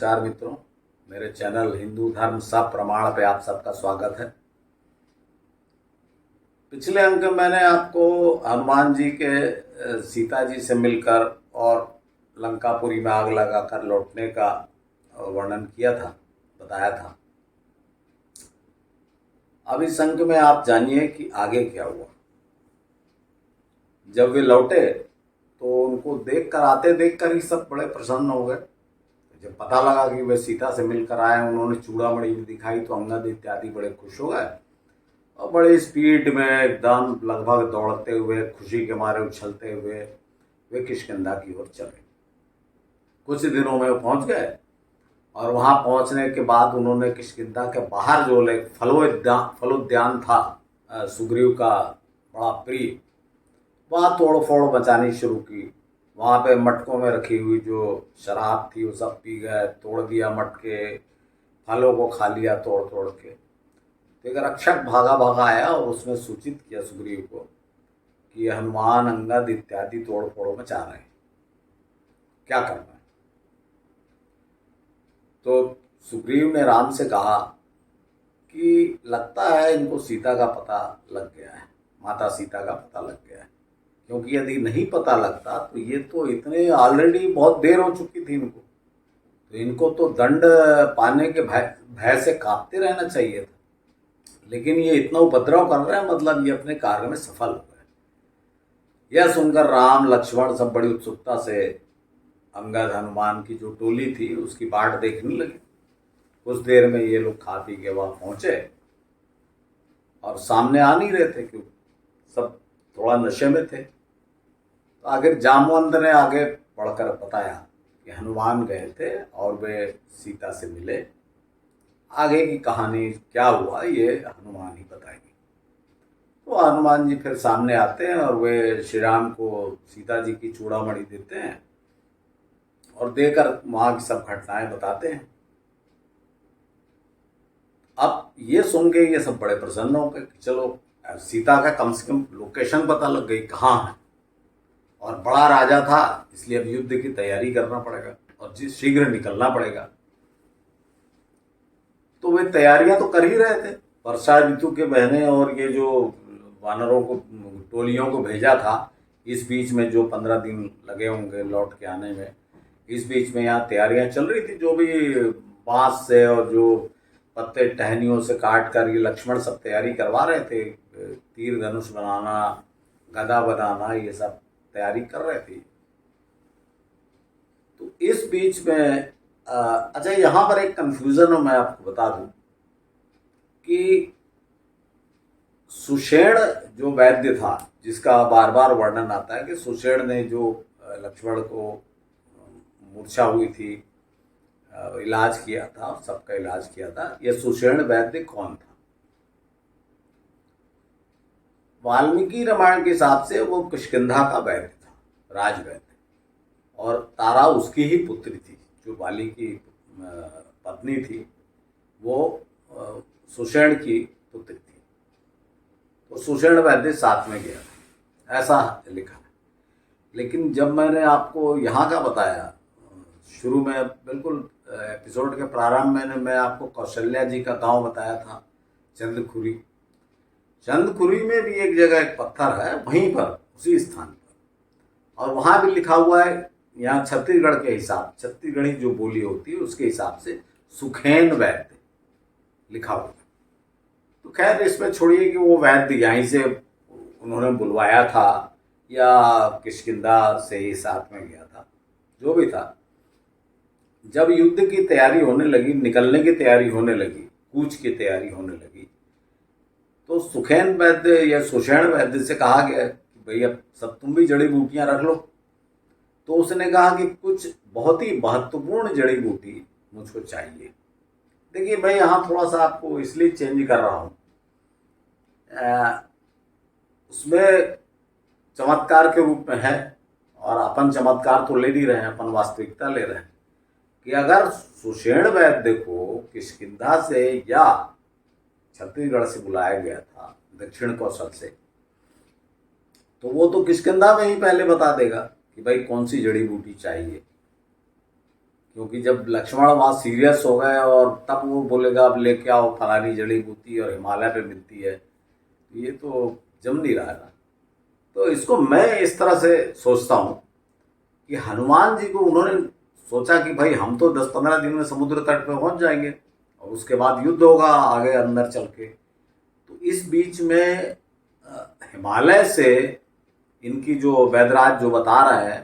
नमस्कार मित्रों, मेरे चैनल हिंदू धर्म सब प्रमाण पे आप सबका स्वागत है। पिछले अंक में मैंने आपको हनुमान जी के सीता जी से मिलकर और लंकापुरी में आग लगाकर लौटने का वर्णन किया था, बताया था। अब इस अंक में आप जानिए कि आगे क्या हुआ। जब वे लौटे तो उनको देखकर, आते देखकर ही सब बड़े प्रसन्न हो गए। जब पता लगा कि वे सीता से मिलकर आए, उन्होंने चूड़ामणि भी दिखाई तो अंगद इत्यादि बड़े खुश हो गए और बड़े स्पीड में एकदम लगभग दौड़ते हुए, खुशी के मारे उछलते हुए वे किष्किंधा की ओर चले। कुछ दिनों में वो पहुंच गए और वहां पहुंचने के बाद उन्होंने किष्किंधा के बाहर जो एक फलोद्यान था, सुग्रीव का बड़ा प्रिय, वहां तोड़ फोड़ मचानी शुरू की। वहाँ पे मटकों में रखी हुई जो शराब थी वो सब पी गए, तोड़ दिया मटके, फलों को खा लिया तोड़ तोड़ के। तो एक रक्षक भागा भागा आया और उसने सूचित किया सुग्रीव को कि हनुमान, अंगद इत्यादि तोड़ फोड़ मचा रहे हैं, क्या करना है। तो सुग्रीव ने राम से कहा कि लगता है इनको सीता का पता लग गया है, माता सीता का पता लग गया है, क्योंकि यदि नहीं पता लगता तो ये तो इतने ऑलरेडी बहुत देर हो चुकी थी इनको, तो इनको तो दंड पाने के भय से कांपते रहना चाहिए था। लेकिन ये इतना उपद्रव कर रहे हैं, मतलब ये अपने कार्य में सफल हो गए। यह सुनकर राम लक्ष्मण सब बड़ी उत्सुकता से अंगद, हनुमान की जो टोली थी उसकी बाट देखने लगे। कुछ देर में ये लोग खा पी के वहां पहुंचे और सामने आ नहीं रहे थे क्योंकि सब थोड़ा नशे में थे। तो आखिर जामवंत ने आगे बढ़कर बताया कि हनुमान गए थे और वे सीता से मिले। आगे की कहानी क्या हुआ ये हनुमान ही बताएंगे। तो हनुमान जी फिर सामने आते हैं और वे श्री राम को सीता जी की चूड़ामणि देते हैं और देकर वहां की सब घटनाएं बताते हैं। अब ये सुन के ये सब बड़े प्रसन्न हो गए कि चलो सीता का कम से कम लोकेशन पता लग गई, कहाँ है। और बड़ा राजा था इसलिए अब युद्ध की तैयारी करना पड़ेगा और शीघ्र निकलना पड़ेगा। तो वे तैयारियां तो कर ही रहे थे। वर्षा ऋतु के महीने और ये जो वानरों को, टोलियों को भेजा था, इस बीच में जो 15 दिन लगे होंगे लौट के आने में, इस बीच में यहाँ तैयारियां चल रही थी। जो भी बांस से और जो पत्ते टहनियों से काट कर ये लक्ष्मण सब तैयारी करवा रहे थे, तीर धनुष बनाना, गदा बनाना, ये सब तैयारी कर रहे थे। तो इस बीच में अच्छा, यहाँ पर एक कंफ्यूजन है, मैं आपको बता दूं कि सुषेण जो वैद्य था, जिसका बार बार वर्णन आता है कि सुषेण ने जो लक्ष्मण को मूर्छा हुई थी इलाज किया था, सबका इलाज किया था, यह सुषेण वैद्य कौन था? वाल्मीकि रामायण के हिसाब से वो किष्किंधा का वैद्य था, राजवैद्य, और तारा उसकी ही पुत्री थी। जो बाली की पत्नी थी वो सुषेण की पुत्री थी। तो सुषेण वैद्य साथ में गया था, ऐसा लिखा है। लेकिन जब मैंने आपको यहाँ का बताया शुरू में, बिल्कुल एपिसोड के प्रारंभ में मैं आपको कौशल्या जी का गांव बताया था, चंद्रखुरी। चंद्रखुरी में भी एक जगह एक पत्थर है, वहीं पर उसी स्थान पर, और वहां भी लिखा हुआ है, यहाँ छत्तीसगढ़ के हिसाब, छत्तीसगढ़ी जो बोली होती है उसके हिसाब से सुखेन वैद्य लिखा हुआ है। तो खैर इसमें छोड़िए कि वो वैद्य यहीं से उन्होंने बुलवाया था या किष्किंधा से ही साथ में गया था, जो भी था। जब युद्ध की तैयारी होने लगी, निकलने की तैयारी होने लगी, कूच की तैयारी होने लगी, तो सुखेन वैद्य या सुषेण वैद्य से कहा गया कि भाई अब सब तुम भी जड़ी बूटियां रख लो। तो उसने कहा कि कुछ बहुत ही महत्वपूर्ण जड़ी बूटी मुझको चाहिए। देखिए मैं यहाँ थोड़ा सा आपको इसलिए चेंज कर रहा हूँ, उसमें चमत्कार के रूप में है, और अपन चमत्कार तो ले नहीं रहे हैं, अपन वास्तविकता ले रहे हैं कि अगर सुषेण वैद्य को किष्किंधा से या छत्तीसगढ़ से बुलाया गया था, दक्षिण कौशल से, तो वो तो किष्किंधा में ही पहले बता देगा कि भाई कौन सी जड़ी बूटी चाहिए। क्योंकि जब लक्ष्मण वहाँ सीरियस हो गए और तब वो बोलेगा अब लेके आओ फलानी जड़ी बूटी और हिमालय पे मिलती है, ये तो जम नहीं रहा है ना। तो इसको मैं इस तरह से सोचता हूँ कि हनुमान जी को उन्होंने सोचा कि भाई हम तो 10-15 दिन में समुद्र तट पे पहुंच जाएंगे और उसके बाद युद्ध होगा आगे अंदर चल के। तो इस बीच में हिमालय से इनकी जो वैदराज जो बता रहा है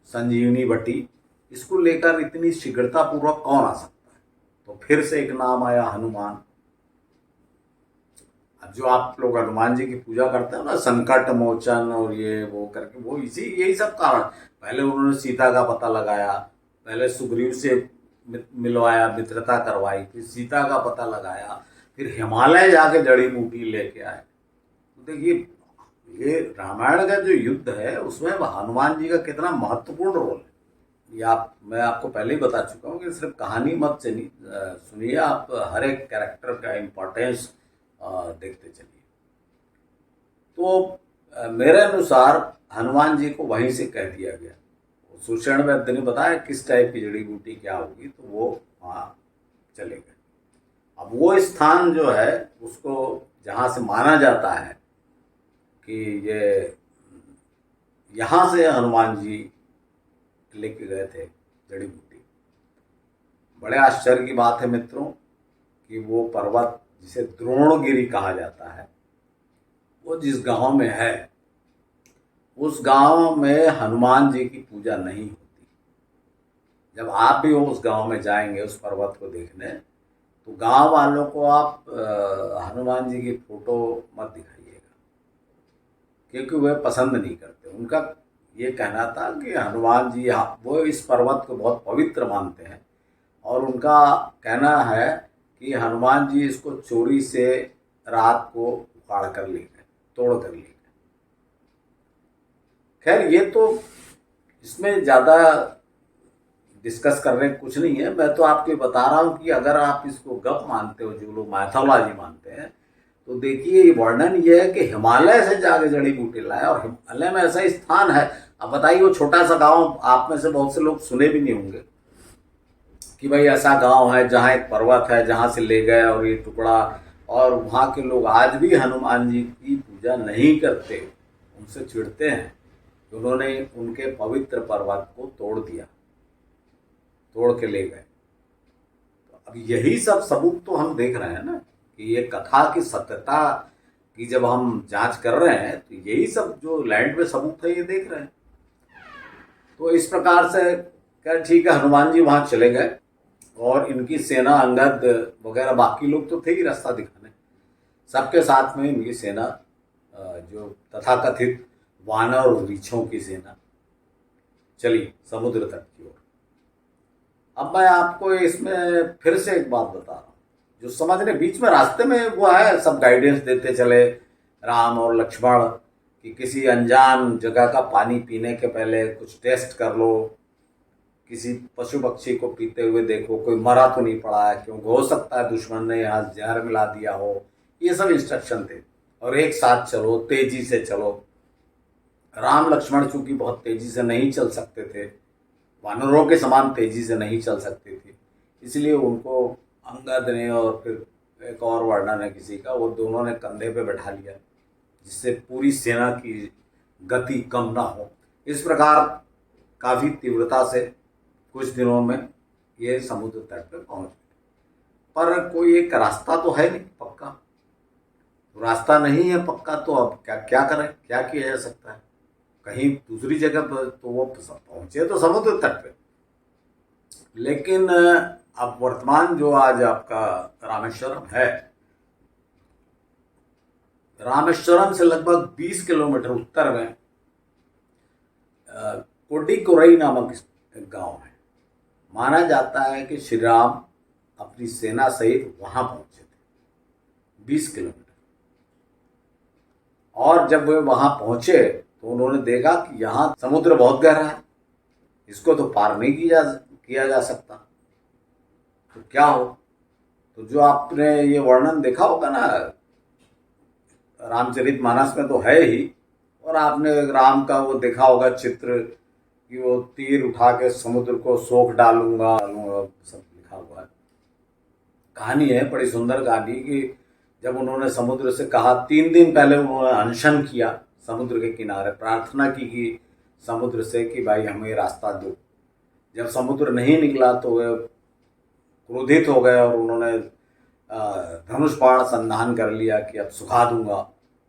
संजीवनी बट्टी, इसको लेकर इतनी शीघ्रता पूर्वक कौन आ सकता है। तो फिर से एक नाम आया हनुमान। जो आप लोग हनुमान जी की पूजा करते हो ना, संकट मोचन और ये वो करके, वो इसी यही सब कारण। पहले उन्होंने सीता का पता लगाया, पहले सुग्रीव से मिलवाया, मित्रता करवाई, फिर सीता का पता लगाया, फिर हिमालय जाके जड़ी बूटी लेके आए। तो देखिए ये रामायण का जो युद्ध है उसमें हनुमान जी का कितना महत्वपूर्ण रोल है, ये मैं आपको पहले ही बता चुका हूँ कि सिर्फ कहानी मत सुनिए, आप हर एक कैरेक्टर का इम्पोर्टेंस देखते चलिए। तो मेरे अनुसार हनुमान जी को वहीं से कह दिया गया। सुषेण वैद्य ने बताया किस टाइप की जड़ी बूटी क्या होगी, तो वो वहाँ चले गए। अब वो स्थान जो है उसको जहाँ से माना जाता है कि ये यहाँ से हनुमान जी लेके गए थे जड़ी बूटी। बड़े आश्चर्य की बात है मित्रों कि वो पर्वत जिसे द्रोणगिरी कहा जाता है, वो जिस गांव में है उस गांव में हनुमान जी की पूजा नहीं होती। जब आप भी उस गांव में जाएंगे उस पर्वत को देखने, तो गांव वालों को आप हनुमान जी की फोटो मत दिखाइएगा, क्योंकि वे पसंद नहीं करते। उनका ये कहना था कि हनुमान जी वो इस पर्वत को बहुत पवित्र मानते हैं और उनका कहना है कि हनुमान जी इसको चोरी से रात को उखाड़ कर ले गए, तोड़ कर ले गए। खैर ये तो इसमें ज़्यादा डिस्कस करने कुछ नहीं है। मैं तो आपको बता रहा हूँ कि अगर आप इसको गप मानते हो, जो लोग मैथोलॉजी मानते हैं, तो देखिए ये वर्णन ये है कि हिमालय से जाके जड़ी बूटी लाए और हिमालय में ऐसा स्थान है। अब बताइए वो छोटा सा गांव, आप में से बहुत से लोग सुने भी नहीं होंगे कि भाई ऐसा गांव है जहाँ एक पर्वत है जहाँ से ले गए और ये टुकड़ा, और वहाँ के लोग आज भी हनुमान जी की पूजा नहीं करते, उनसे चिढ़ते हैं। उन्होंने उनके पवित्र पर्वत को तोड़ दिया, तोड़ के ले गए। तो अब यही सब सबूत तो हम देख रहे हैं ना कि ये कथा की सत्यता की जब हम जांच कर रहे हैं, तो यही सब जो लैंड पे सबूत है ये देख रहे हैं। तो इस प्रकार से क्या, ठीक है, हनुमान जी वहां चले गए और इनकी सेना, अंगद वगैरह बाकी लोग तो थे ही रास्ता दिखाने, सबके साथ में इनकी सेना, जो तथाकथित वानर और रीछों की सेना चली समुद्र तट की ओर। अब मैं आपको इसमें फिर से एक बात बता रहा हूँ जो समझने, बीच में रास्ते में वो है सब गाइडेंस देते चले राम और लक्ष्मण कि किसी अनजान जगह का पानी पीने के पहले कुछ टेस्ट कर लो, किसी पशु पक्षी को पीते हुए देखो कोई मरा तो नहीं पड़ा है, क्योंकि हो सकता है दुश्मन ने यहाँ जहर मिला दिया हो। ये सब इंस्ट्रक्शन थे। और एक साथ चलो, तेजी से चलो। राम लक्ष्मण चूंकि बहुत तेजी से नहीं चल सकते थे, वानरों के समान तेजी से नहीं चल सकते थे, इसलिए उनको अंगद ने और फिर एक और वर्णन है किसी का, वो दोनों ने कंधे पे बैठा लिया जिससे पूरी सेना की गति कम ना हो। इस प्रकार काफ़ी तीव्रता से कुछ दिनों में ये समुद्र तट पर पहुंच गए। पर कोई एक रास्ता तो है नहीं पक्का, रास्ता नहीं है पक्का, तो अब क्या क्या करें, क्या किया जा सकता है। कहीं दूसरी जगह पर तो वो पहुंचे तो समुद्र तट पे, लेकिन अब वर्तमान जो आज आपका रामेश्वरम है, रामेश्वरम से लगभग 20 किलोमीटर उत्तर में कोडिकोरई नामक एक गांव है। माना जाता है कि श्री राम अपनी सेना सहित वहां पहुंचे थे 20 किलोमीटर। और जब वे वहां पहुंचे तो उन्होंने देखा कि यहाँ समुद्र बहुत गहरा है, इसको तो पार नहीं किया जा सकता, तो क्या हो। तो जो आपने ये वर्णन देखा होगा ना रामचरितमानस में तो है ही, और आपने राम का वो देखा होगा चित्र कि वो तीर उठा के समुद्र को सोख डालूंगा, सब लिखा हुआ है। कहानी है, बड़ी सुंदर कहानी, कि जब उन्होंने समुद्र से कहा, 3 दिन पहले उन्होंने अनशन किया समुद्र के किनारे, प्रार्थना की कि समुद्र से कि भाई हमें रास्ता दो। जब समुद्र नहीं निकला तो वे क्रोधित हो गए और उन्होंने धनुष बाण संधान कर लिया कि अब सुखा दूंगा।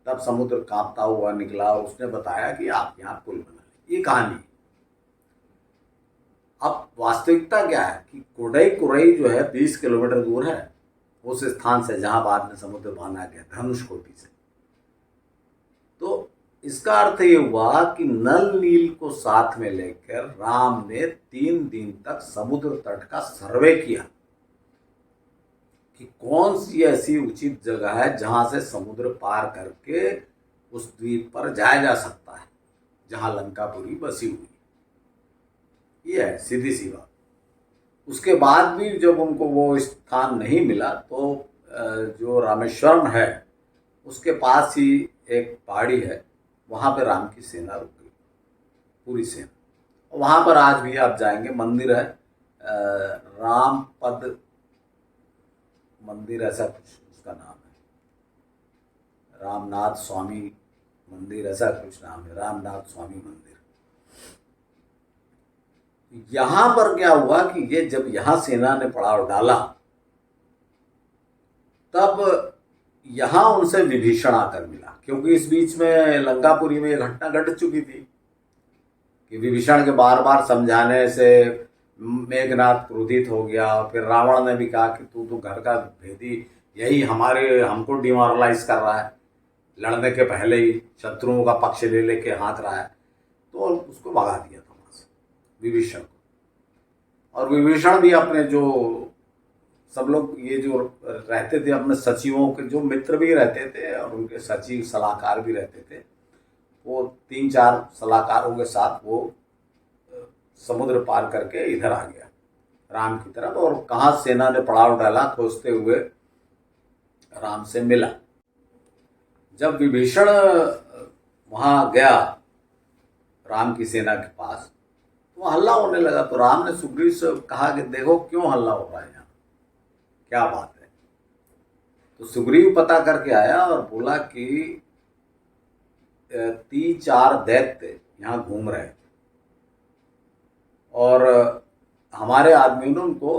तब समुद्र कांपता हुआ निकला और उसने बताया कि आप यहाँ पुल बना लें। ये कहानी। अब वास्तविकता क्या है कि कोडई कुरई जो है 20 किलोमीटर दूर है उस स्थान से जहां बाद में समुद्र बांधा गया, धनुषकोटि से। तो इसका अर्थ ये हुआ कि नल नील को साथ में लेकर राम ने 3 दिन तक समुद्र तट का सर्वे किया कि कौन सी ऐसी उचित जगह है जहां से समुद्र पार करके उस द्वीप पर जाया जा सकता है जहां लंकापुरी बसी हुई है। ये है सीधी सी बात। उसके बाद भी जब उनको वो स्थान नहीं मिला तो जो रामेश्वरम है उसके पास ही एक पहाड़ी है, वहाँ पे राम की सेना रुक गई, पूरी सेना। वहाँ पर आज भी आप जाएंगे, मंदिर है, राम पद मंदिर ऐसा कुछ उसका नाम है, रामनाथ स्वामी मंदिर ऐसा कुछ नाम है, रामनाथ स्वामी मंदिर। यहां पर क्या हुआ कि ये जब यहां सेना ने पड़ाव डाला तब यहां उनसे विभीषण आकर मिला, क्योंकि इस बीच में लंकापुरी में यह घटना घट चुकी थी कि विभीषण के बार बार समझाने से मेघनाथ क्रोधित हो गया। फिर रावण ने भी कहा कि तू तो घर का भेदी, यही हमको डिमोरलाइज कर रहा है, लड़ने के पहले ही शत्रुओं का पक्ष ले लेके हाँक रहा है। तो उसको भगा दिया था वहां से विभीषण को। और विभीषण भी अपने जो सब लोग ये जो रहते थे अपने सचिवों के जो मित्र भी रहते थे और उनके सचिव सलाहकार भी रहते थे, वो 3-4 सलाहकारों के साथ वो समुद्र पार करके इधर आ गया राम की तरफ, और कहाँ सेना ने पड़ाव डाला खोजते हुए राम से मिला। जब विभीषण वहां गया राम की सेना के पास तो हल्ला होने लगा। तो राम ने सुग्रीव से कहा कि देखो क्यों हल्ला हो रहा है, यहाँ क्या बात है। तो सुग्रीव पता करके आया और बोला कि 3-4 दैत्य यहाँ घूम रहे थे और हमारे आदमियों ने उनको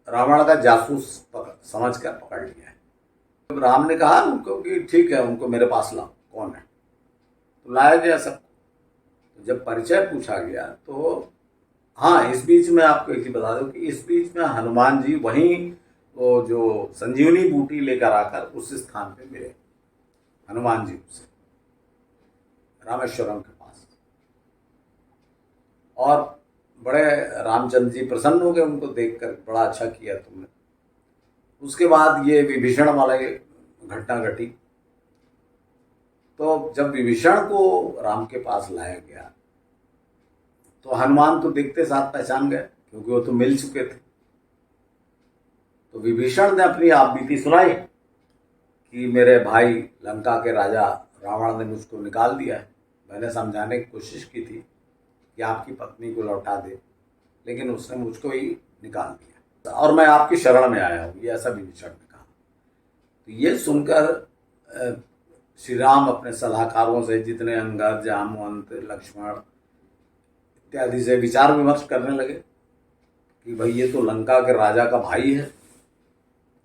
रावण का जासूस समझ कर पकड़ लिया है। तो राम ने कहा उनको कि ठीक है, उनको मेरे पास लाओ, कौन है। तो लाया गया सबको। तो जब परिचय पूछा गया तो हाँ, इस बीच में आपको एक ही बता दूं कि इस बीच में हनुमान जी वहीं वो जो संजीवनी बूटी लेकर आकर उस स्थान पे मिले, हनुमान जी से रामेश्वरम के पास। और बड़े रामचंद्र जी प्रसन्न हो गए उनको देखकर, बड़ा अच्छा किया तुमने। उसके बाद ये विभीषण वाला घटना घटी। तो जब विभीषण को राम के पास लाया गया तो हनुमान तो देखते साथ पहचान गए क्योंकि वो तो मिल चुके थे। तो विभीषण ने अपनी आपबीती सुनाई कि मेरे भाई लंका के राजा रावण ने मुझको निकाल दिया है। मैंने समझाने की कोशिश की थी कि आपकी पत्नी को लौटा दे, लेकिन उसने मुझको ही निकाल दिया और मैं आपकी शरण में आया हूँ, ये ऐसा विभीषण ने कहा। तो ये सुनकर श्री राम अपने सलाहकारों से, जितने अंगद, जामवंत, लक्ष्मण इत्यादि से विचार विमर्श करने लगे कि भाई ये तो लंका के राजा का भाई है,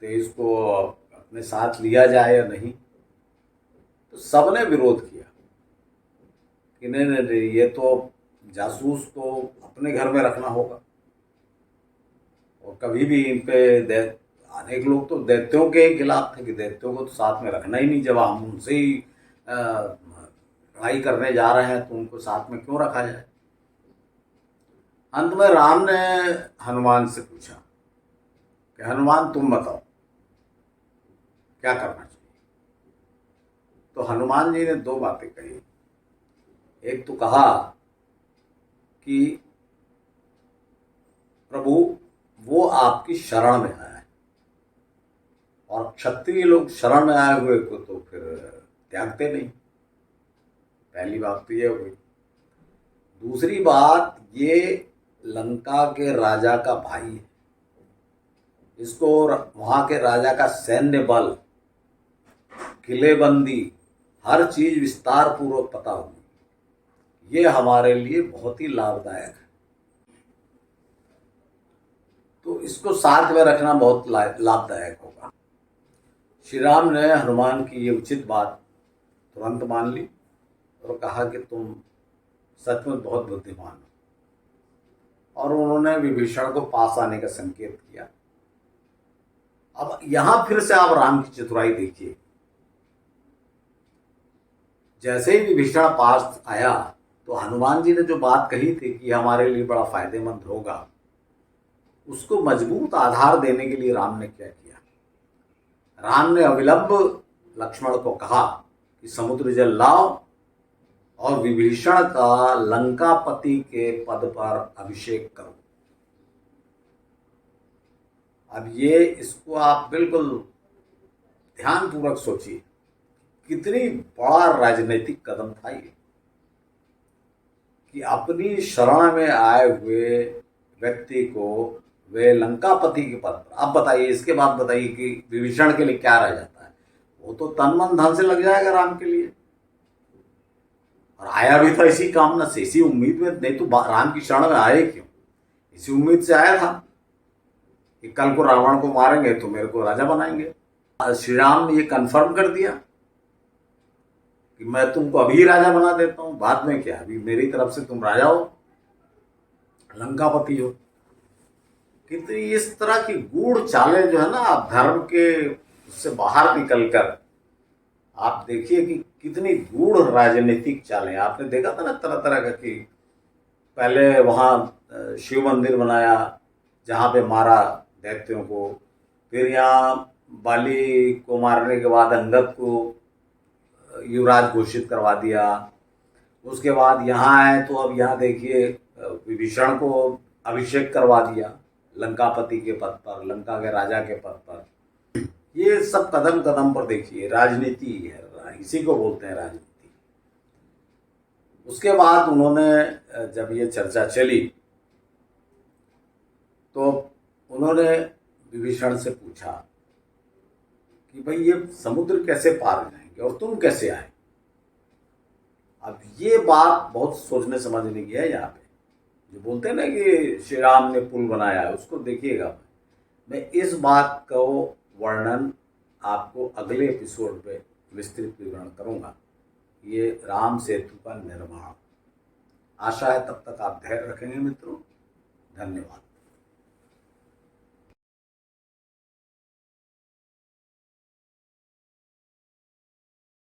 तो इसको अपने साथ लिया जाए या नहीं। तो सबने विरोध किया कि नहीं नहीं नहीं, ये तो जासूस तो अपने घर में रखना होगा, और कभी भी इन पे अनेक लोग तो दैत्यों के खिलाफ थे कि दैत्यों को तो साथ में रखना ही नहीं, जब हम उनसे ही लड़ाई करने जा रहे हैं तो उनको साथ में क्यों रखा जाए। अंत में राम ने हनुमान से पूछा कि हनुमान तुम बताओ क्या करना चाहिए। तो हनुमान जी ने 2 बातें कही। एक तो कहा कि प्रभु वो आपकी शरण में आया है, और क्षत्रिय लोग शरण में आए हुए को तो फिर त्यागते नहीं। पहली बात तो ये हुई। दूसरी बात, ये लंका के राजा का भाई है, इसको वहां के राजा का सैन्य बल, किलेबंदी, हर चीज विस्तार पूर्वक पता होगी। ये हमारे लिए बहुत ही लाभदायक है। तो इसको साथ में रखना बहुत लाभदायक होगा। श्री राम ने हनुमान की ये उचित बात तुरंत मान ली और कहा कि तुम सचमुच बहुत बुद्धिमान हो, और उन्होंने विभीषण को पास आने का संकेत किया। अब यहां फिर से आप राम की चतुराई देखिए। जैसे ही विभीषण पास आया तो हनुमान जी ने जो बात कही थी कि हमारे लिए बड़ा फायदेमंद होगा, उसको मजबूत आधार देने के लिए राम ने क्या किया? राम ने अविलंब लक्ष्मण को कहा कि समुद्र जल लाओ और विभीषण का लंकापति के पद पर अभिषेक करो। अब ये, इसको आप बिल्कुल ध्यानपूर्वक सोचिए, कितनी बड़ा राजनीतिक कदम था ये, कि अपनी शरण में आए हुए व्यक्ति को वे लंकापति के पद पर। अब बताइए, इसके बाद बताइए कि विभीषण के लिए क्या रह जाता है? वो तो तन मन धन से लग जाएगा राम के लिए। और आया भी था इसी कामना से, इसी उम्मीद में, नहीं तो राम की शरण में आए क्यों? इसी उम्मीद से आया था कि कल को रावण को मारेंगे तो मेरे को राजा बनाएंगे। श्री राम ने ये कन्फर्म कर दिया कि मैं तुमको अभी राजा बना देता हूं, बाद में क्या, अभी मेरी तरफ से तुम राजा हो, लंकापति हो। कितनी इस तरह की गूढ़ चालें जो है ना, आप धर्म के उससे बाहर निकलकर आप देखिए कि कितनी गूढ़ राजनीतिक चालें। आपने देखा था ना तरह तरह का, कि पहले वहाँ शिव मंदिर बनाया जहाँ पे मारा दैत्यों को, फिर यहाँ बाली को मारने के बाद अंगद को युवराज घोषित करवा दिया। उसके बाद यहाँ आए तो अब यहाँ देखिए विभीषण को अभिषेक करवा दिया लंकापति के पद पर, लंका के राजा के पद पर। ये सब कदम कदम पर देखिए राजनीति है, इसी को बोलते हैं राजनीति। उसके बाद उन्होंने, जब ये चर्चा चली तो उन्होंने विभीषण से पूछा कि भाई ये समुद्र कैसे पार जाएंगे और तुम कैसे आए? अब ये बात बहुत सोचने समझने की है। यहाँ पे जो बोलते हैं ना कि श्री राम ने पुल बनाया है, उसको देखिएगा। मैं इस बात को वर्णन आपको अगले एपिसोड पे विस्तृत विवरण करूंगा, ये राम सेतु का निर्माण। आशा है तब तक आप धैर्य रखेंगे मित्रों। धन्यवाद।